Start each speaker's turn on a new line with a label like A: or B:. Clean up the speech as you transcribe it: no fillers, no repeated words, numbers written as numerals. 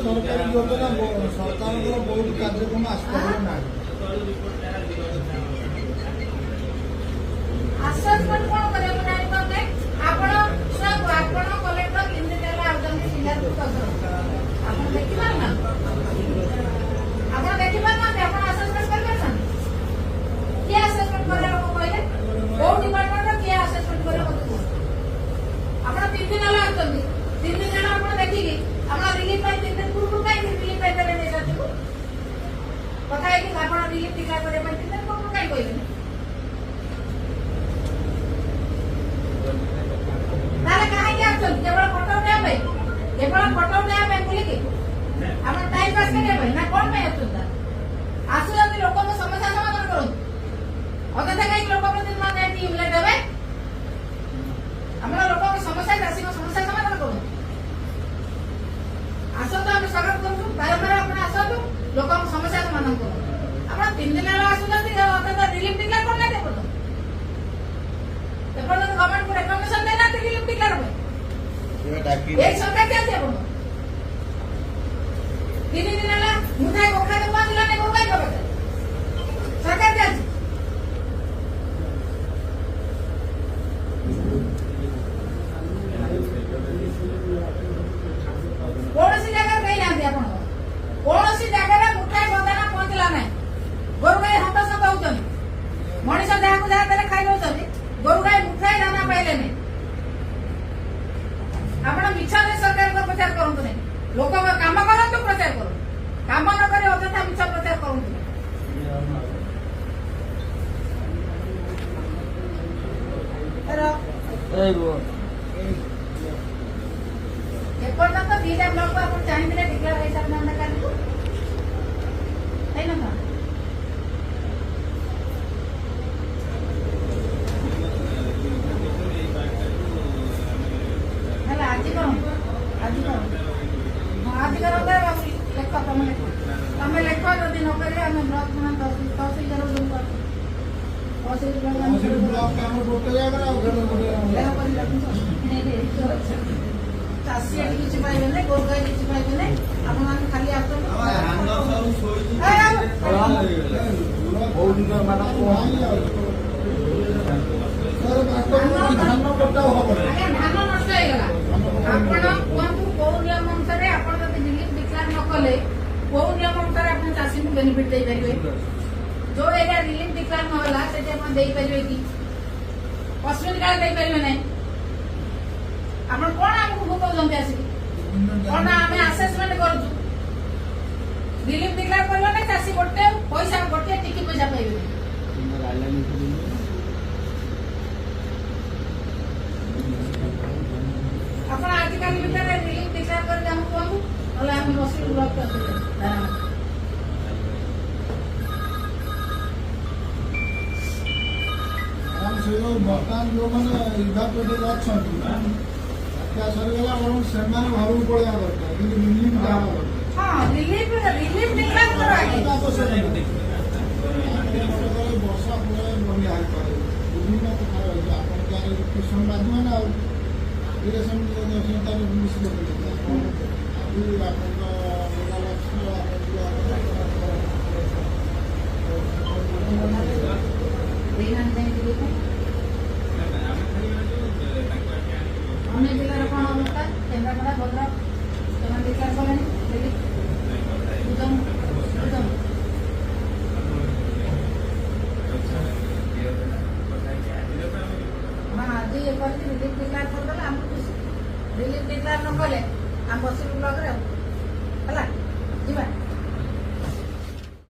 A: सरकारी योजना सरकार बहुत कार्यक्रम आसपास
B: असेसमेंट कोन करे बनाई पाते आपण सब आपण कलेक्टर किंदे देला आउदन सिंगापुर कसर आपण देखिबा ना आपण देखिबा ना आपण असेसमेंट करबे ना के असेसमेंट करे लोक कहले ओ डिपार्टमेंट के असेसमेंट करे मत आपण 3 दिन आला आउदन 3 दिन आला आपण देखिगी आपण रिलीफ पाई 3 दिन पूर्व काई रिलीफ पाई देबे नै जातु पता है कि आपण रिलीफ टिका करे पाई 3 दिन पूर्व काई कहले केवल फोटो उठाया भाई केवल फोटो उठाया भाई बोले कि आपण टाइम पास करे भाई ना कोन में आसुदा आसुदा लोक को समस्या समाधान करो अगथा काई लोक प्रति मान दे टीम ले देबे हमरा लोक को समस्या चासी को समस्या समाधान करो आसो तो हम स्वागत करू बारंबार आपण आसो तो लोक को समस्या समाधान करो आपण 3 दिन ला आसुदा अगथा रिलीफ डिक्लेयर करना दे बोलो तो गवर्नमेंट को रिकमेंडेशन देना तो रिलीफ डिक्लेयर हो एक सरकार क्या थे बोलो 3 दिन ला मुझे गोखा के पास लाने को काय करबे सरकार क्या थे कौन सी जगह कहीं ना दे आपण कौन सी जगह रे मुठाई बदाना पहुंचला नाही गोरु गाय हाथ सब होतन मनीष देहा को जहा देले खाइ होतन गोरु गाय मुठाई दाना पाइले नहीं आपण मिछा ने सरकार को प्रचार करंतु नहीं लोक काम करंतु प्रचार करो काम न करे अଯଥା मिछा प्रचार करंतु एपर्यंत 2 ब्लॉक को आपण चाहिए डिक्लेयर हिसाब में ना करू है ना चाषी किसी पाइबे गोरु गाय किसी पाइबे आप खाली धान नष्ट होगा आपण कहतु कौ नियम अनुसार आप रिलीफ डिक्लेयर न कले कौ नियम अनुसार आप चाषी को बेनिफिट दे पारे जो एरिया रिलीफ डिक्लेयर नहला से दे पारे कि अश्विन कार्ड दे पारे ना आपण कोन हमको भूख जंदे आसी कोन हमें असेसमेंट करू रिलीफ डिक्लेयर करलो ना चाषी गोटे पैसा गोटे टिकी पैसा पाइबे आपण आर्टिकल भीतर रिलीफ डिक्लेयर कर हम कहू अला हम मशीन ब्लॉक कर दे हम से बर्तमान जो माने इवापोरेटेड अच्छा क्या सरगला बरम सेमान घर को पड़या करता कि रिलीफ जा हां रिलीफ डिक्लेयर करो आगे वर्षा पूरा बनिया है पारे विभिन्न प्रकार आपन क्या किसान बाजू ना इरिगेशन योजना में मिसल करते अभी आपन का लक्ष्य देना नहीं दिले हमने जिला रखा होता केंद्रापड़ा भद्रक ସେମାନେ डिक्लेयर କଲେଣି ଉତ୍ତମ ଆଜି ଏପରି ରିଲିଫ ଡିକ୍ଲେୟାର କରିଦେଲେ ଆମକୁ ଖୁସି ରିଲିଫ ଡିକ୍ଲେୟାର ନ କଲେ ଆମ ବସିବୁ ବ୍ଲକରେ ହେଲା ଯିବା